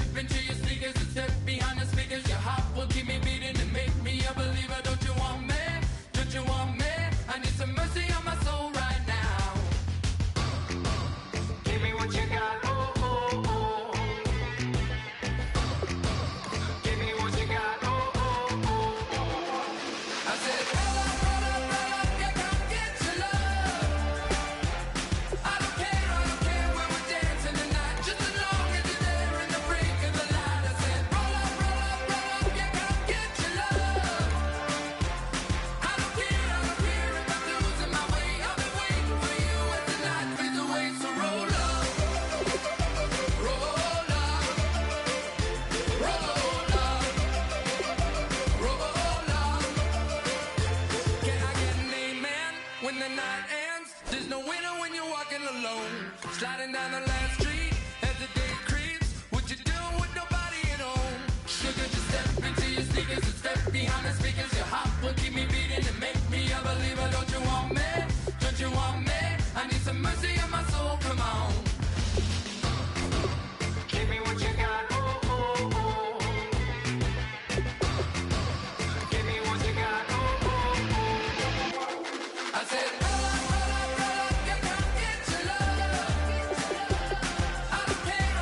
step into your sneakers and step behind the speakers. Your heart will keep me beating and make me a believer. Don't you want me? Don't you want me? I need some mercy on my soul right now. Give me what you got, oh, oh, oh. Give me what you got, oh, oh, oh, oh. I said, roll up, yeah, come get your love. I don't care when we're dancing tonight, just as long as you're there in the break of the light. I said, roll up, yeah, come get your love. I don't care if I'm losing my way. I've been waiting for you as the night fades away. So roll up, roll up, roll up, roll up. Can I get an amen when the night ends? There's no winner when you're walking alone. Sliding down the last street as the day creeps. What you doing with nobody at home? Sugar, just step into your sneakers and step behind the speakers. Your heart will keep me beating and make me a believer. Don't you want me? Don't you want me? I need some mercy on my soul, come on. Give me what you got, oh, oh, oh. Give me what you got, oh, oh, oh. I said, roll up, yeah, come get your love. I don't care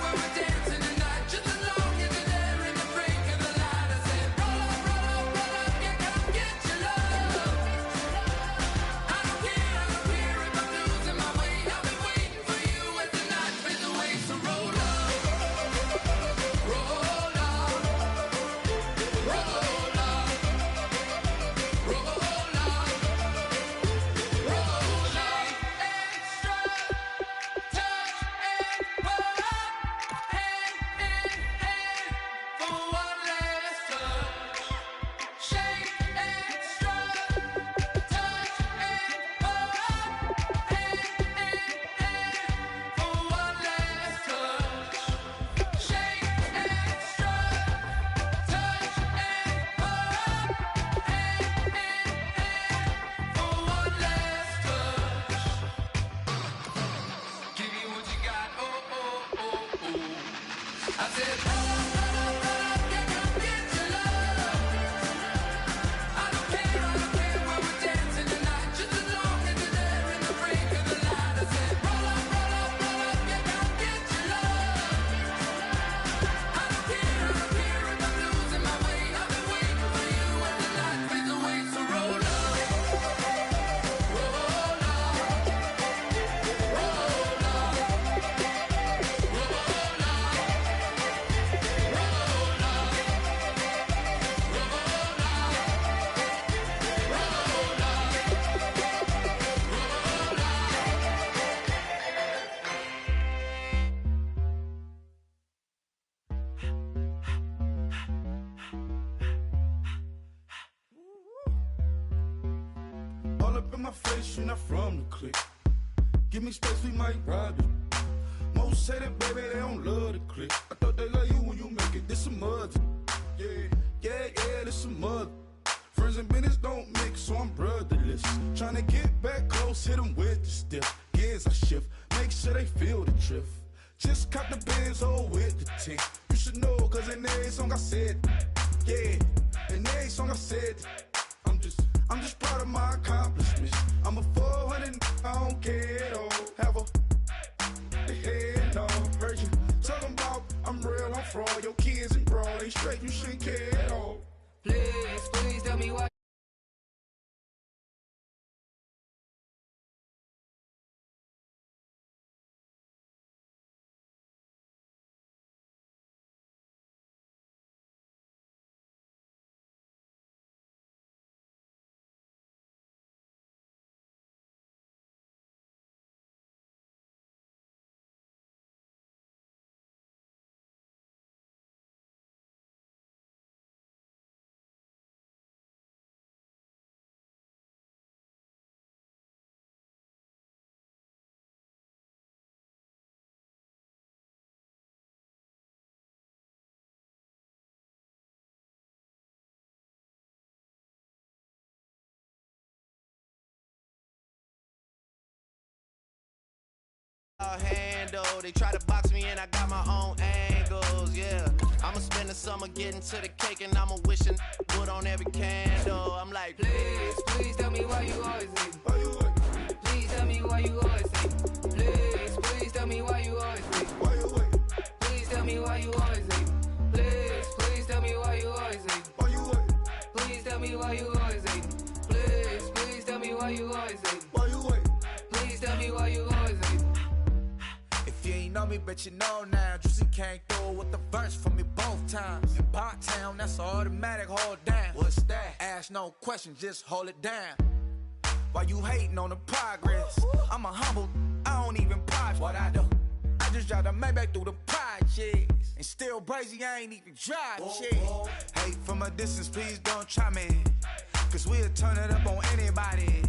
when we're dancing tonight, just as long as you're there in the break of the light. I said, roll up, yeah, come get your love. I don't care if I'm losing my way. I've been waiting for you as the night fades away. So roll up, roll up, roll up, roll up, roll up. Extra touch and pull up, hand in hand for one last touch. Shake extra touch and pull up, hand in hand for one last touch. Shake extra touch and pull up, hand in hand for one last touch. Give me what you got, oh, oh, oh, oh. I said, yeah, come get your love. I don't care when we're dancing tonight, just as long as you're there in the break of the light. I said, roll up, yeah, come get your love. I don't care if I'm losing my way. I've been waiting for you as the night fades away. So roll up, roll up, roll up, roll All up in my face, you're not from the clique. Give me space, we might ride it. Most say that, baby, they don't love the clique. I thought they love you when you make it. This some mud. Yeah, this some mud. Friends and business don't mix, so I'm brotherless. Tryna get back close, hit them with the stiff. Gears I shift, make sure they feel the drift. Just caught the Benz, hold with the tank. You should know, cause in every song I said, yeah, in every song I said, I'm just proud of my accomplishments. I'm a 400, I don't care at all. Have a head on. Heard you talking about I'm real, I'm fraud. Your kids and broad, they straight, you shouldn't care at all. Please tell me why. Handle. They try to box me and I got my own angles. the summer, getting to the cake, and I'm a wishing wood on every candle. I'm like, Please, please tell me why you always leave. Why you wait? Please tell me why you always leave. Please, please tell me why you always leave. Why you wait? Please tell me why you always leave. Please, please tell me why you always leave. Why you wait? Please tell me why you always leave. Please, please tell me why you always leave. Why you wait? Please tell me why you always leave. If you ain't know me, bet you know now. Juicy came through with the verse for me both times. In Bot Town, that's automatic, hold down. What's that? Ask no questions, just hold it down. Why you hating on the progress? I'm a humble, I don't even pause what I do. I just drive the Maybach through the projects. And still brazy, I ain't even drive shit. Hate from a distance, please don't try me. Cause we'll turn it up on anybody.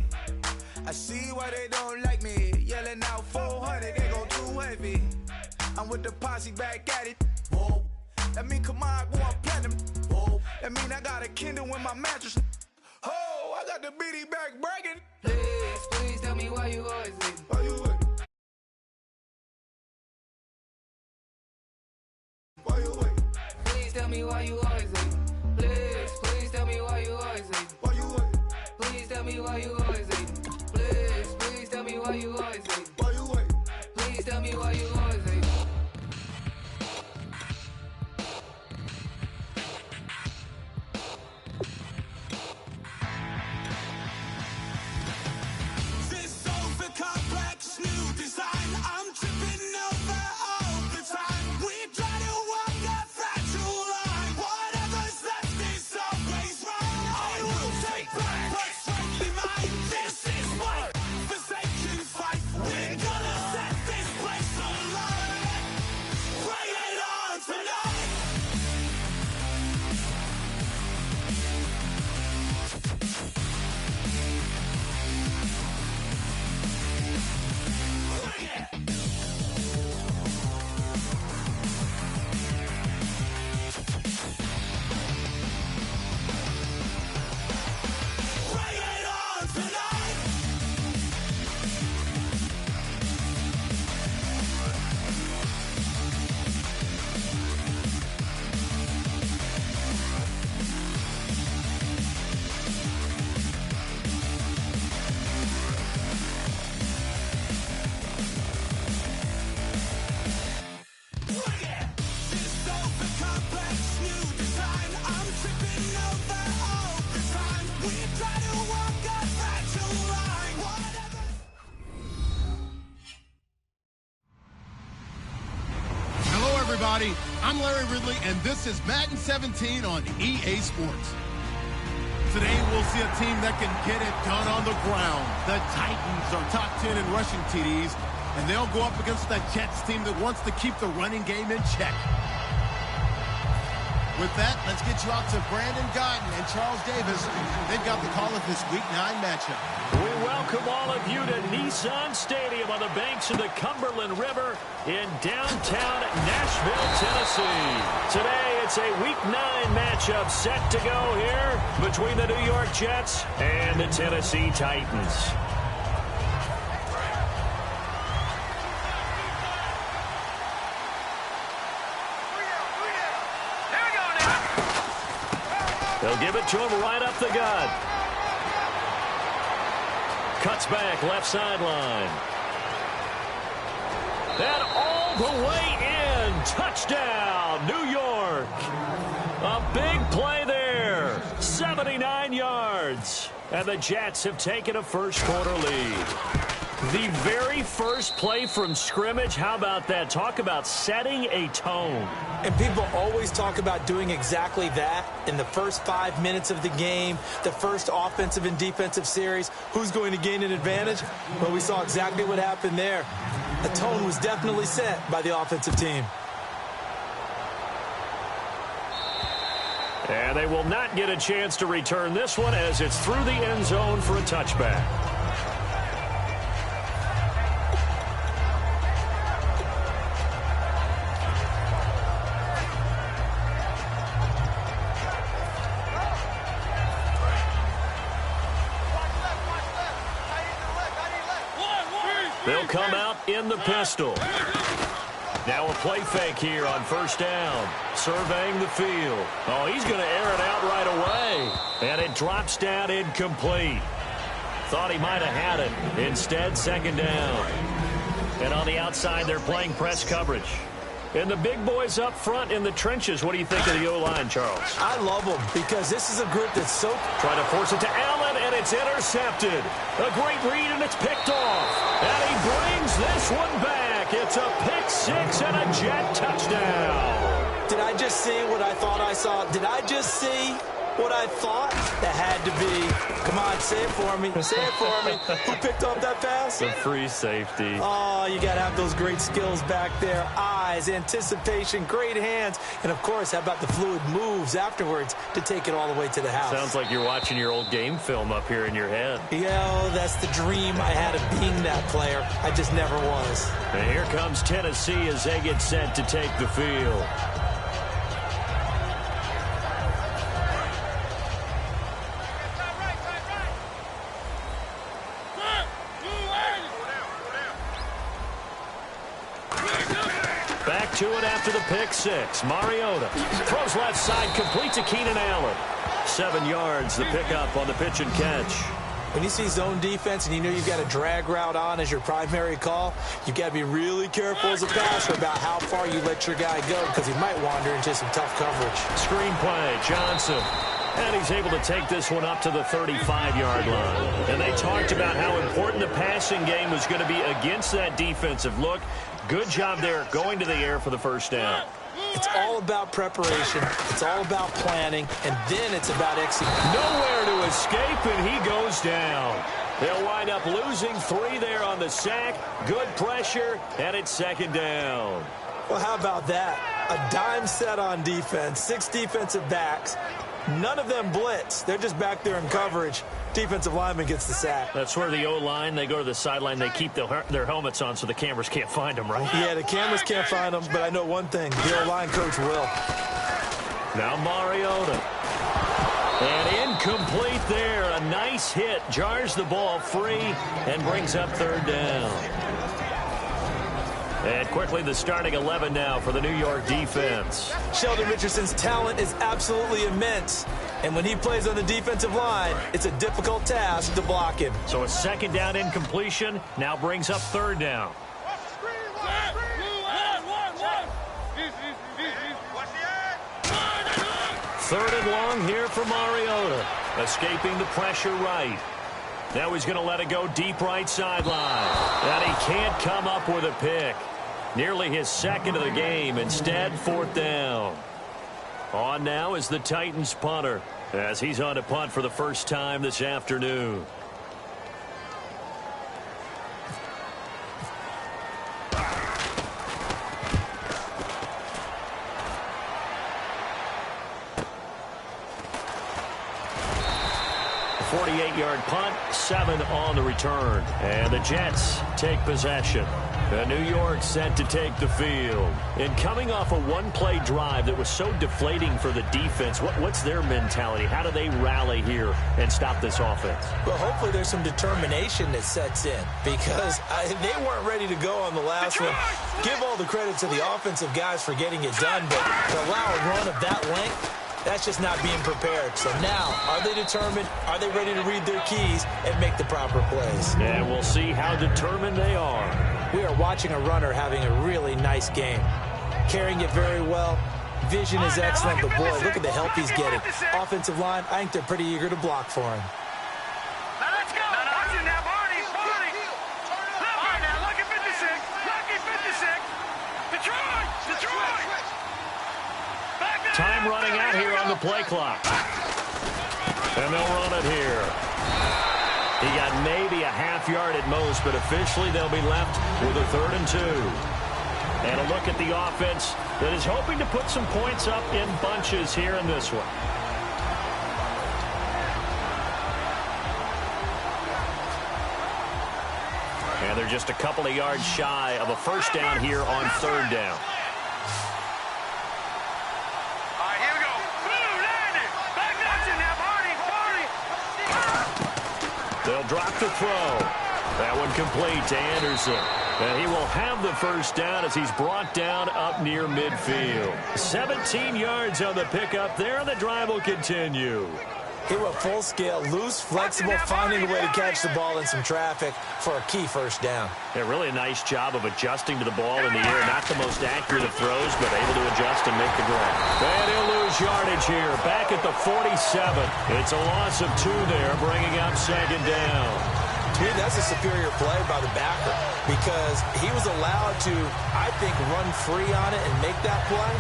I see why they don't like me. Yelling out 400, they go too heavy. I'm with the posse back at it. Whoa. That mean come on, go on platinum. Whoa. That mean I got a Kindle in my mattress. Oh, I got the BD back bragging. Please, please tell me why you always leave. Why you wait? Why you wait? Please tell me why you always leave. Please, please tell me why you always leave. Why you wait? Please tell me why you always leave. Please, please tell me why you always leave. Why you wait? Please tell me why you always leave. This over complex new design. I'm tripping over all the time. We try to walk a fragile line. Whatever's left is always right. I will take back what's rightly mine. This is what forsaken fight. We're gonna set this place alight. Bring it on tonight. Bring it. Bring it on tonight. Bring it. This over complex new design. I'm tripping over all the time. We try to walk a fragile line. Whatever. Hello, everybody. I'm Larry Ridley, and this is Madden 17 on EA Sports. Today, we'll see a team that can get it done on the ground. The Titans are top 10 in rushing TDs, and they'll go up against the Jets team that wants to keep the running game in check. With that, let's get you out to Brandon Guyton and Charles Davis. They've got the call of this Week 9 matchup. We welcome all of you to Nissan Stadium on the banks of the Cumberland River in downtown Nashville, Tennessee. Today, it's a Week 9 matchup set to go here between the New York Jets and the Tennessee Titans. They'll give it to him right up the gut. Cuts back, left sideline. And all the way in. Touchdown, New York. A big play there. 79 yards. And the Jets have taken a first-quarter lead. The very first play from scrimmage, how about that? Talk about setting a tone. And people always talk about doing exactly that in the first 5 minutes of the game, the first offensive and defensive series. Who's going to gain an advantage? Well, we saw exactly what happened there. The tone was definitely set by the offensive team. And they will not get a chance to return this one as it's through the end zone for a touchback. They'll come out in the pistol. Now a play fake here on first down. Surveying the field. Oh, he's going to air it out right away. And it drops down incomplete. Thought he might have had it. Instead, second down. And on the outside, they're playing press coverage. And the big boys up front in the trenches. What do you think of the O-line, Charles? I love them because this is a group that's so... Trying to force it to Allen, and it's intercepted. A great read, and it's picked off. And he brings this one back. It's a pick six and a Jet touchdown. Did I just see what I thought I saw? Did I just see what I thought? That had to be. Come on, say it for me. Say it for me. Who picked off that pass? The free safety. Oh, you got to have those great skills back there. Eyes, anticipation, great hands. And, of course, how about the fluid moves afterwards to take it all the way to the house? Sounds like you're watching your old game film up here in your head. Yo, that's the dream I had of being that player. I just never was. And here comes Tennessee as they get set to take the field. Back to it after the pick six. Mariota throws left side, complete to Keenan Allen. 7 yards, the pickup on the pitch and catch. When you see zone defense and you know you've got a drag route on as your primary call, you've got to be really careful as a passer about how far you let your guy go because he might wander into some tough coverage. Screenplay, Johnson. And he's able to take this one up to the 35-yard line. And they talked about how important the passing game was going to be against that defensive look. Good job there going to the air for the first down. It's all about preparation. It's all about planning. And then it's about execution. Nowhere to escape, and he goes down. They'll wind up losing 3 there on the sack. Good pressure, and it's second down. Well, how about that? A dime set on defense, 6 defensive backs. None of them blitz. They're just back there in coverage. Defensive lineman gets the sack. That's where the O-line, they go to the sideline, they keep their helmets on so the cameras can't find them, right? Yeah, the cameras can't find them, but I know one thing. The O-line coach will. Now Mariota. And incomplete there. A nice hit. Jars the ball free and brings up third down. And quickly the starting 11 now for the New York defense. Sheldon Richardson's talent is absolutely immense. And when he plays on the defensive line, it's a difficult task to block him. So a second down incompletion now brings up third down. Third and long here for Mariota. Escaping the pressure right. Now he's going to let it go deep right sideline. And he can't come up with a pick. Nearly his second of the game. Instead, fourth down. On now is the Titans punter as he's on to punt for the first time this afternoon. A 48-yard punt, 7 on the return. And the Jets take possession. And New York set to take the field. And coming off a one-play drive that was so deflating for the defense, what's their mentality? How do they rally here and stop this offense? Well, hopefully there's some determination that sets in because they weren't ready to go on the last one. Give all the credit to the offensive guys for getting it done, but to allow a run of that length, that's just not being prepared. So now, are they determined? Are they ready to read their keys and make the proper plays? And we'll see how determined they are. We are watching a runner having a really nice game. Carrying it very well. Vision is excellent, but boy, look at the help he's getting. Offensive line, I think they're pretty eager to block for him. Now let's go. Watch it now, Barney. All right, now, lucky 56. Lucky 56. Detroit. Time running out here on the play clock. And they'll run it here. He got maybe a half yard at most, but officially they'll be left with a 3rd and 2. And a look at the offense that is hoping to put some points up in bunches here in this one. And they're just a couple of yards shy of a first down here on 3rd down. They'll drop the throw. That one complete to Anderson. And he will have the first down as he's brought down up near midfield. 17 yards on the pickup there, and the drive will continue. He went full scale, loose, flexible, finding a way to catch the ball in some traffic for a key first down. Yeah, really a nice job of adjusting to the ball in the air. Not the most accurate of throws, but able to adjust and make the grab. And he'll lose yardage here, back at the 47. It's a loss of 2 there, bringing up second down. Dude, that's a superior play by the backer because he was allowed to, I think, run free on it and make that play.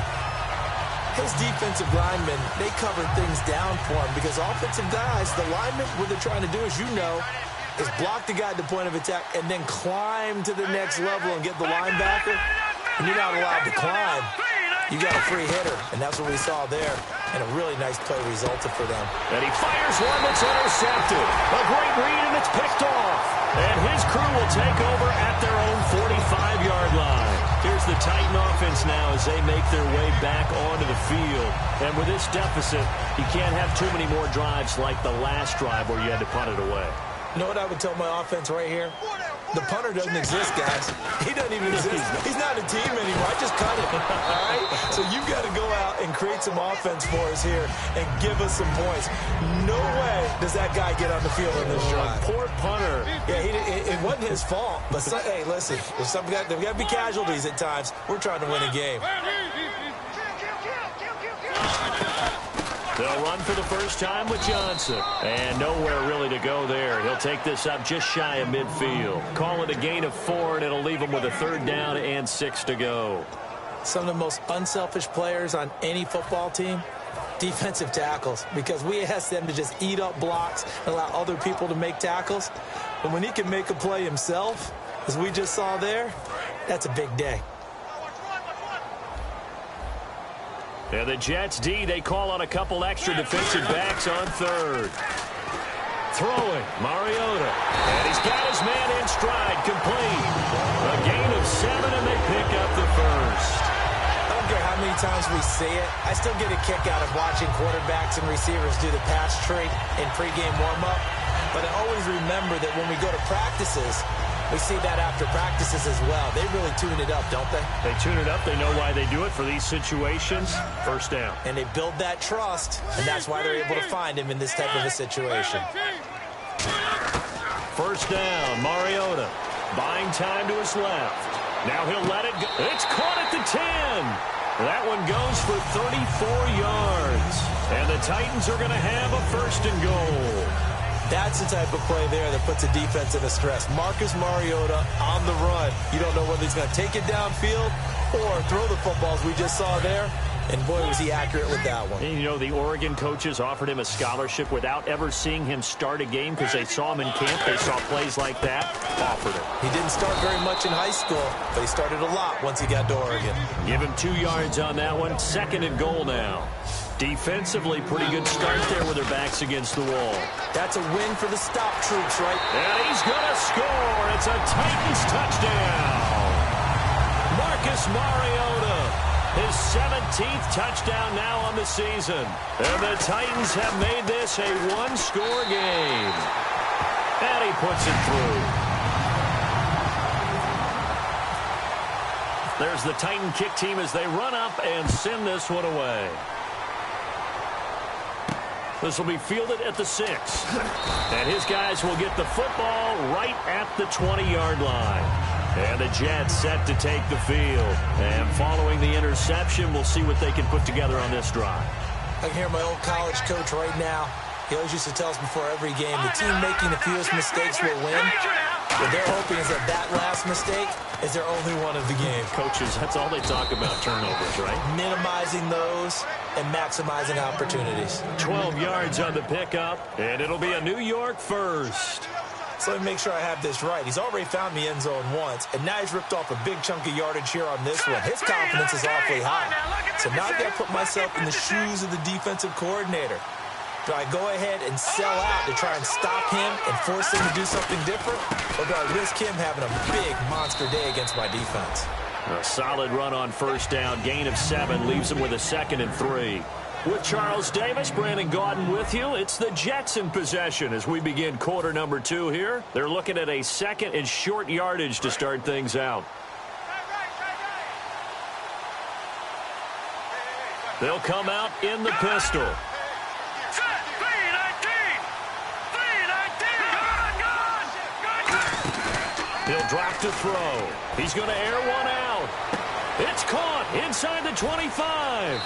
His defensive linemen, they covered things down for him because offensive guys, the linemen, what they're trying to do, as you know, is block the guy at the point of attack and then climb to the next level and get the linebacker. And you're not allowed to climb. You got a free hitter, and that's what we saw there. And a really nice play resulted for them. And he fires one that's intercepted. A great read, and it's picked off. And his crew will take over at their own 45-yard line. Here's the Titan offense now as they make their way back onto the field. And with this deficit, you can't have too many more drives like the last drive where you had to punt it away. You know what I would tell my offense right here? The punter doesn't exist, guys. He doesn't even exist. He's not a team anymore. I just cut him, all right? So you've got to go out and create some offense for us here and give us some points. No way does that guy get on the field in this drive. Poor punter. Yeah, it wasn't his fault. But, hey, listen, there's got to be casualties at times. We're trying to win a game. They'll run for the first time with Johnson. And nowhere really to go there. He'll take this up just shy of midfield. Call it a gain of 4, and it'll leave him with a 3rd down and 6 to go. Some of the most unselfish players on any football team, defensive tackles, because we ask them to just eat up blocks and allow other people to make tackles. But when he can make a play himself, as we just saw there, that's a big day. And the Jets D, they call on a couple extra defensive backs on 3rd. Throwing, Mariota. And he's got his man in stride, complete. A gain of 7, and they pick up the first. I don't care how many times we see it. I still get a kick out of watching quarterbacks and receivers do the pass tree in pregame warm-up. But I always remember that when we go to practices, we see that after practices as well. They really tune it up, don't they? They tune it up. They know why they do it for these situations. First down. And they build that trust, and that's why they're able to find him in this type of a situation. First down, Mariota. Buying time to his left. Now he'll let it go. It's caught at the 10. That one goes for 34 yards. And the Titans are going to have a 1st and goal. That's the type of play there that puts a defense in a stress. Marcus Mariota on the run. You don't know whether he's going to take it downfield or throw the footballs we just saw there. And, boy, was he accurate with that one. And, you know, the Oregon coaches offered him a scholarship without ever seeing him start a game because they saw him in camp. They saw plays like that, offered him. He didn't start very much in high school, but he started a lot once he got to Oregon. Give him 2 yards on that one. 2nd and goal now. Defensively, pretty good start there with their backs against the wall. That's a win for the stop troops, right? And he's going to score. It's a Titans touchdown. Marcus Mariota, his 17th touchdown now on the season. And the Titans have made this a 1-score game. And he puts it through. There's the Titan kick team as they run up and send this one away. This will be fielded at the 6. And his guys will get the football right at the 20-yard line. And the Jets set to take the field. And following the interception, we'll see what they can put together on this drive. I can hear my old college coach right now. He always used to tell us before every game, the team making the fewest mistakes will win. What they're hoping is that last mistake is their only one of the game. Coaches, that's all they talk about, turnovers, right? Minimizing those and maximizing opportunities. 12 yards on the pickup, and it'll be a New York 1st. So let me make sure I have this right. He's already found the end zone once, and now he's ripped off a big chunk of yardage here on this one. His confidence is awfully high. So now I've got to put myself in the shoes of the defensive coordinator. Do I go ahead and sell out to try and stop him and force him to do something different? Or do I risk him having a big monster day against my defense? A solid run on 1st down. Gain of 7 leaves him with a 2nd and 3. With Charles Davis, Brandon Gaudin with you. It's the Jets in possession as we begin quarter number 2 here. They're looking at a second and short yardage to start things out. They'll come out in the pistol. He'll drop to throw. He's going to air one out. It's caught inside the 25.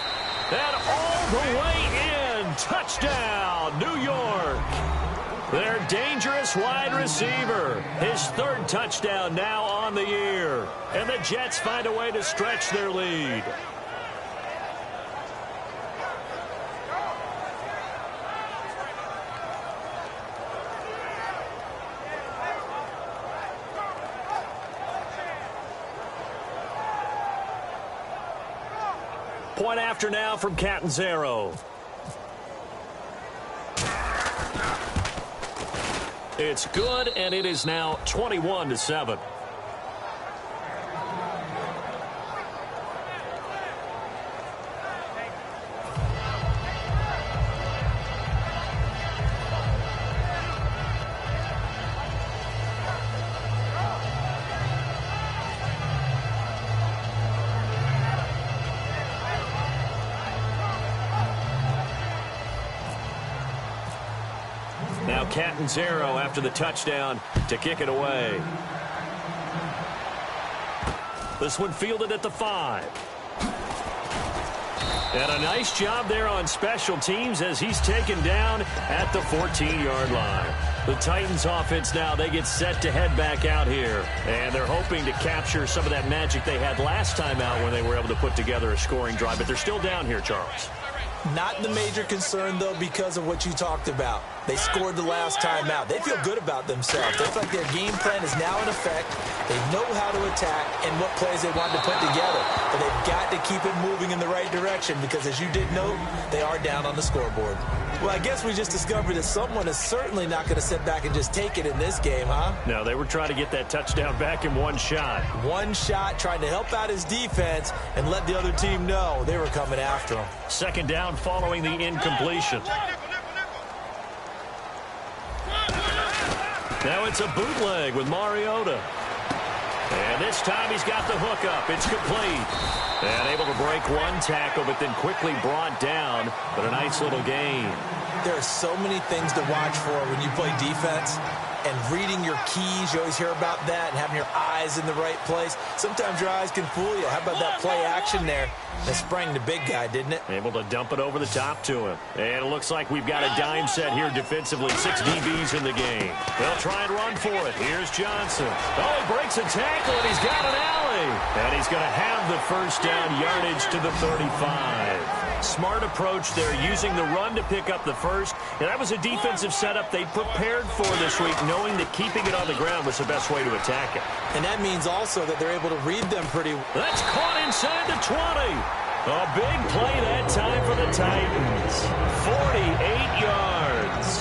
And all the way in. Touchdown, New York. Their dangerous wide receiver. His 3rd touchdown now on the year. And the Jets find a way to stretch their lead. Point after now from Catanzaro. It's good, and it is now 21-7. Now Catanzaro after the touchdown to kick it away. This one fielded at the 5. And a nice job there on special teams as he's taken down at the 14-yard line. The Titans offense now, they get set to head back out here. And they're hoping to capture some of that magic they had last time out when they were able to put together a scoring drive. But they're still down here, Charles. Not the major concern, though, because of what you talked about. They scored the last time out. They feel good about themselves. They feel like their game plan is now in effect. They know how to attack and what plays they want to put together. But they've got to keep it moving in the right direction because, as you did note, they are down on the scoreboard. Well, I guess we just discovered that someone is certainly not going to sit back and just take it in this game, huh? No, they were trying to get that touchdown back in one shot. One shot, trying to help out his defense and let the other team know they were coming after him. Second down following the incompletion. Now it's a bootleg with Mariota. And this time he's got the hook up. It's complete. And able to break one tackle, but then quickly brought down. But a nice little gain. There are so many things to watch for when you play defense. And reading your keys, you always hear about that, and having your eyes in the right place. Sometimes your eyes can fool you. How about that play action there? That sprang the big guy, didn't it? Able to dump it over the top to him. And it looks like we've got a dime set here defensively. 6 DBs in the game. They'll try and run for it. Here's Johnson. Oh, he breaks a tackle, and he's got an alley. And he's going to have the first down yardage to the 35. Smart approach there, using the run to pick up the first. And that was a defensive setup they prepared for this week, knowing that keeping it on the ground was the best way to attack it. And that means also that they're able to read them pretty well. That's caught inside the 20. A big play that time for the Titans. 48 yards.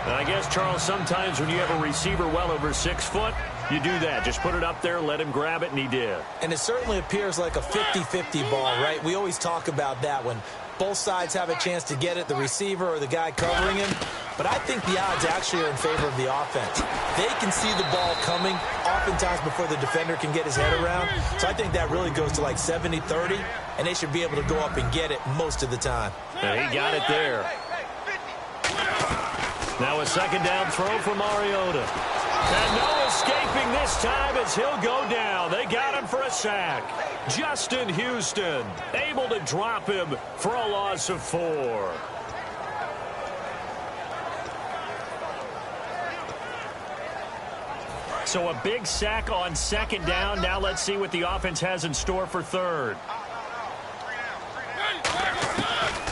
And I guess, Charles, sometimes when you have a receiver well over 6 foot, you do that. Just put it up there, let him grab it, and he did. And it certainly appears like a 50-50 ball, right? We always talk about that when both sides have a chance to get it, the receiver or the guy covering him. But I think the odds actually are in favor of the offense. They can see the ball coming oftentimes before the defender can get his head around. So I think that really goes to like 70-30, and they should be able to go up and get it most of the time. And he got it there. Now a second down throw for Mariota. And no escaping this time as he'll go down. They got him for a sack. Justin Houston able to drop him for a loss of 4. So a big sack on second down. Now let's see what the offense has in store for third.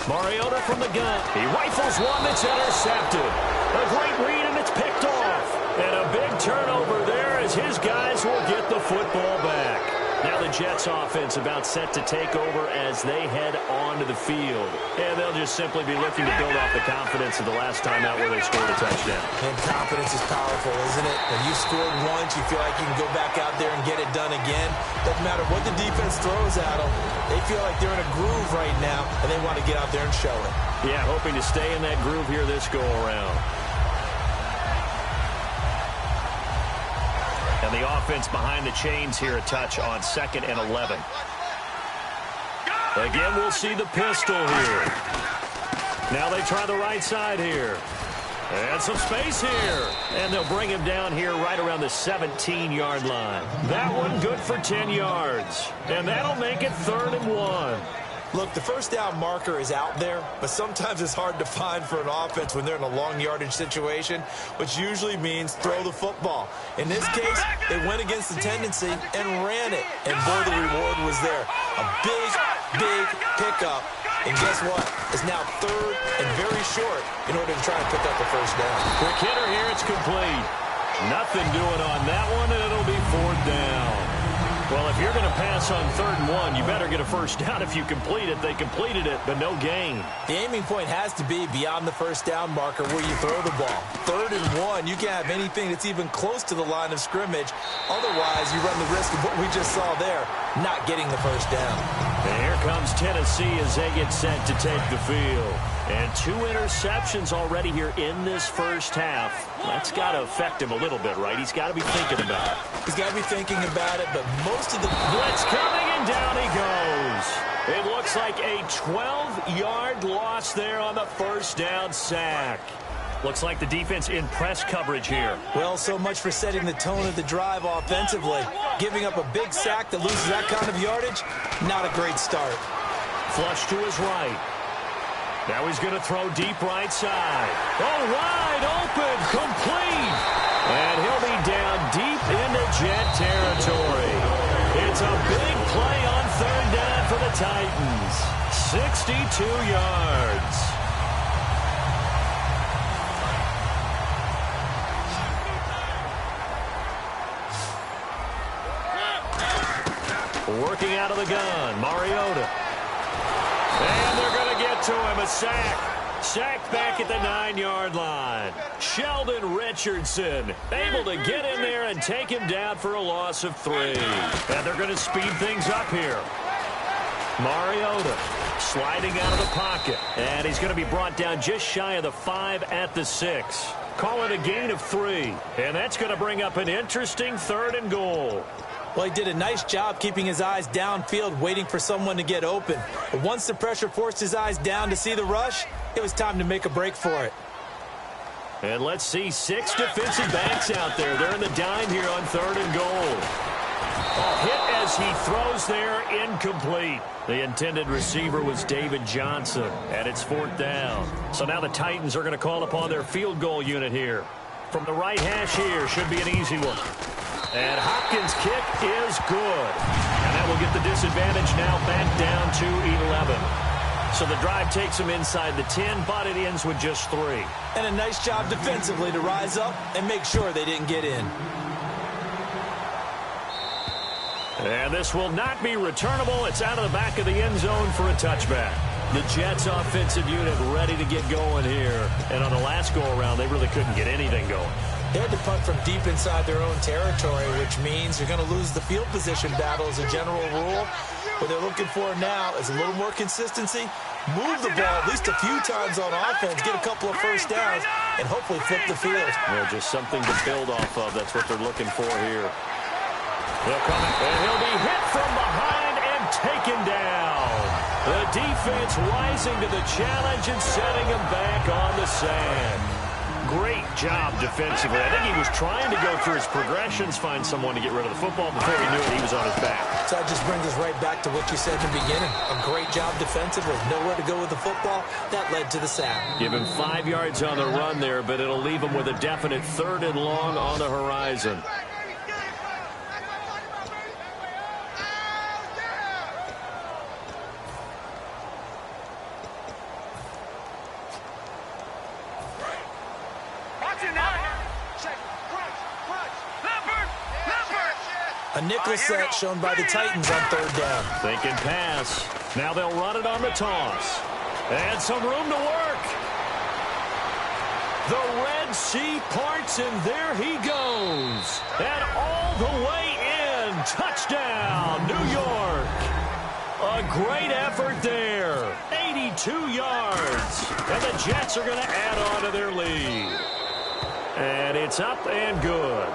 Mariota from the gun. He rifles one that's intercepted. A great read, and it's picked off. And a big turnover there as his guys will get the football back. Now the Jets offense about set to take over as they head onto the field. And they'll just simply be looking to build off the confidence of the last time out where they scored a touchdown. And confidence is powerful, isn't it? When you scored once, you feel like you can go back out there and get it done again. Doesn't matter what the defense throws at them. They feel like they're in a groove right now, and they want to get out there and show it. Yeah, hoping to stay in that groove here this go-around. And the offense behind the chains here a touch on 2nd and 11. Again, we'll see the pistol here. Now they try the right side here. And some space here. And they'll bring him down here right around the 17-yard line. That one good for 10 yards. And that'll make it 3rd and 1. Look, the first down marker is out there, but sometimes it's hard to find for an offense when they're in a long yardage situation, which usually means throw the football. In this case, they went against the tendency and ran it. And boy, the reward was there. A big, big pickup. And guess what? It's now 3rd and very short in order to try and pick up the first down. Quick hitter here, it's complete. Nothing doing on that one, and it'll be 4th down. Well, if you're going to pass on 3rd and 1, you better get a first down if you complete it. They completed it, but no gain. The aiming point has to be beyond the first down marker where you throw the ball. 3rd and 1, you can't have anything that's even close to the line of scrimmage. Otherwise, you run the risk of what we just saw there, not getting the first down. And here comes Tennessee as they get set to take the field. And 2 interceptions already here in this first half. That's got to affect him a little bit, right? He's got to be thinking about it. He's got to be thinking about it, but most of the blitz coming, and down he goes. It looks like a 12-yard loss there on the first down sack. Looks like the defense in press coverage here. Well, so much for setting the tone of the drive offensively. Giving up a big sack that loses that kind of yardage, not a great start. Flush to his right. Now he's going to throw deep right side. Oh, wide open, complete. And he'll be down deep into Jet territory. It's a big play on 3rd down for the Titans. 62 yards. Working out of the gun, Mariota. And they're going to get to him, a sack. Sacked back at the 9-yard line. Sheldon Richardson able to get in there and take him down for a loss of 3. And they're going to speed things up here. Mariota sliding out of the pocket. And he's going to be brought down just shy of the 5 at the 6. Call it a gain of 3. And that's going to bring up an interesting 3rd and goal. Well, he did a nice job keeping his eyes downfield, waiting for someone to get open. But once the pressure forced his eyes down to see the rush, it was time to make a break for it. And let's see 6 defensive backs out there. They're in the dime here on 3rd and goal. A hit as he throws there, incomplete. The intended receiver was David Johnson, and it's 4th down. So now the Titans are going to call upon their field goal unit here. From the right hash here, should be an easy one. And Hopkins' kick is good. And that will get the disadvantage now back down to 11. So the drive takes him inside the 10, but it ends with just 3. And a nice job defensively to rise up and make sure they didn't get in. And this will not be returnable. It's out of the back of the end zone for a touchback. The Jets offensive unit ready to get going here. And on the last go-around, they really couldn't get anything going. They had to punt from deep inside their own territory, which means you're going to lose the field position battle as a general rule. What they're looking for now is a little more consistency, move the ball at least a few times on offense, get a couple of first downs, and hopefully flip the field. Well, just something to build off of. That's what they're looking for here. He'll come and he'll be hit from behind and taken down. The defense rising to the challenge and setting him back on the sand. Great job defensively. I think he was trying to go through his progressions, find someone to get rid of the football. Before he knew it, he was on his back. So that just brings us right back to what you said in the beginning. A great job defensively. Nowhere to go with the football. That led to the sack. Give him 5 yards on the run there, but it'll leave him with a definite 3rd and long on the horizon. A nickel set shown by the Titans on third down. Thinking pass. Now they'll run it on the toss. And some room to work. The Red Sea parts, and there he goes. And all the way in. Touchdown, New York. A great effort there. 82 yards. And the Jets are going to add on to their lead. And it's up and good.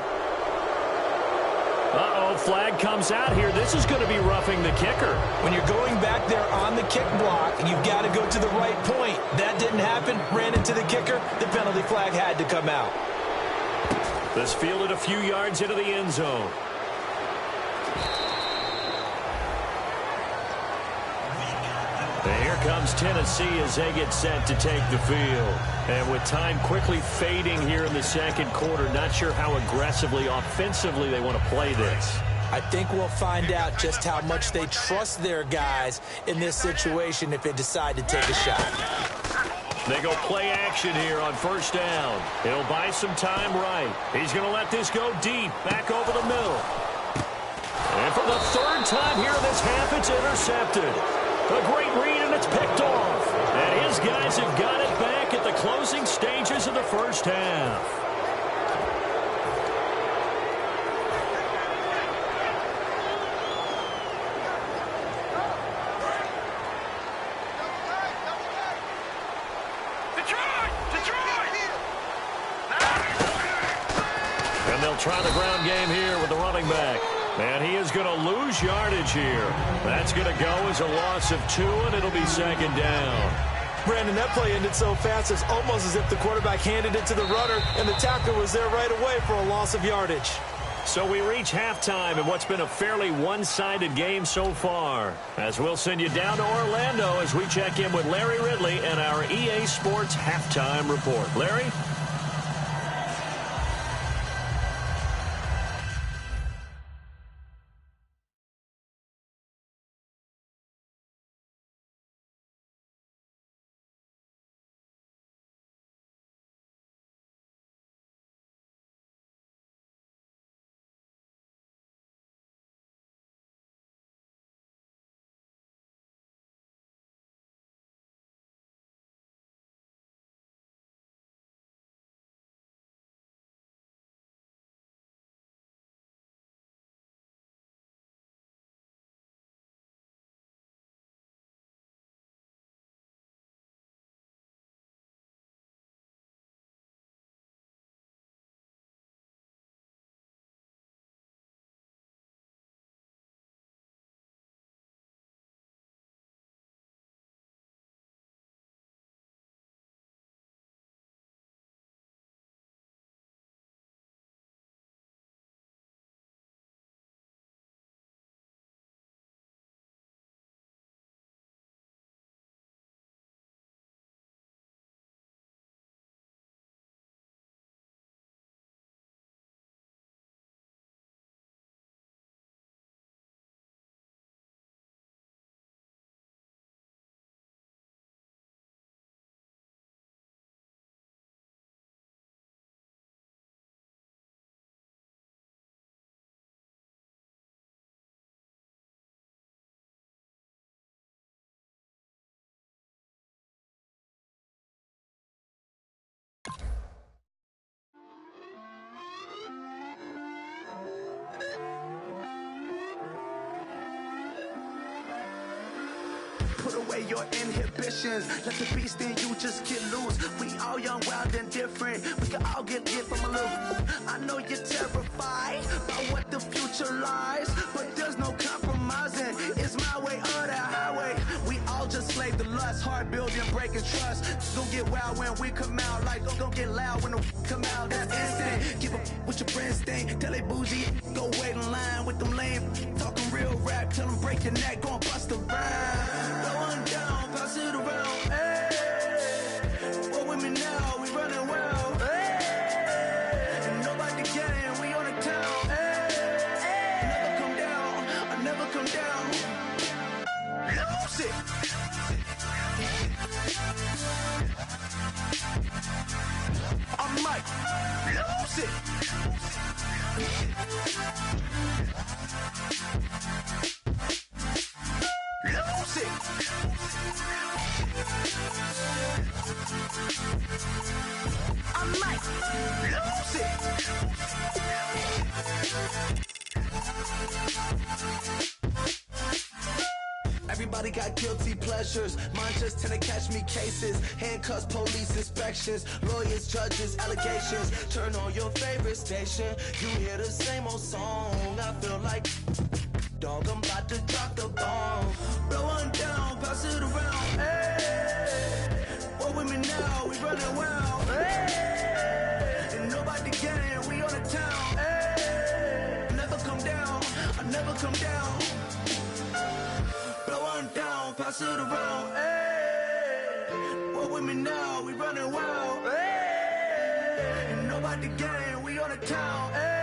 Uh-oh, flag comes out here. This is going to be roughing the kicker. When you're going back there on the kick block, you've got to go to the right point. That didn't happen. Ran into the kicker. The penalty flag had to come out. This fielded a few yards into the end zone. And here comes Tennessee as they get set to take the field. And with time quickly fading here in the second quarter, not sure how aggressively, offensively they want to play this. I think we'll find out just how much they trust their guys in this situation if they decide to take a shot. They go play action here on first down. He'll buy some time right. He's going to let this go deep, back over the middle. And for the third time here in this half, it's intercepted. A great read, and it's picked off. And his guys have got it back at the closing stages of the first half. And they'll try the ground game here with the running back. And he is going to lose yardage here. That's going to go as a loss of 2, and it'll be second down. Brandon, that play ended so fast, it's almost as if the quarterback handed it to the runner, and the tackler was there right away for a loss of yardage. So we reach halftime in what's been a fairly one-sided game so far. As we'll send you down to Orlando as we check in with Larry Ridley and our EA Sports Halftime Report. Larry? Put away your inhibitions. Let the beast in you just get loose. We all young, wild, and different. We can all get lit from a little. I know you're terrified by what the future lies, but there's no compromising. It's my way or the highway. We all just slave the lust, hard building, breaking trust. Don't get wild when we come out. Like, don't get loud when the come out. That's instant. Keep up with your friends thing. Tell they bougie, go wait in line with them lame. Talking real rap, tell them break your neck, go and bust a rhyme. Going down, pass it around. Hey, what with me now? We running well. Hey, and nobody getting, we on the town. Hey, never come down, I never come down. Lose it. I'm might lose it. Lose it. I might lose it. Everybody got guilty pleasures. Mine just tend to catch me cases. Handcuffs, police inspections, lawyers, judges, allegations. Turn on your favorite station. You hear the same old song. I feel like, dog, I'm about to drop the bomb. Blow one down, pass it around. Hey, what with me now? We running wild. Hey, and nobody gang, we on the town. Hey, never come down. I never come down. Blow one down, pass it around. Hey, what with me now? We running wild. Hey, and nobody gang, we on the town. Hey.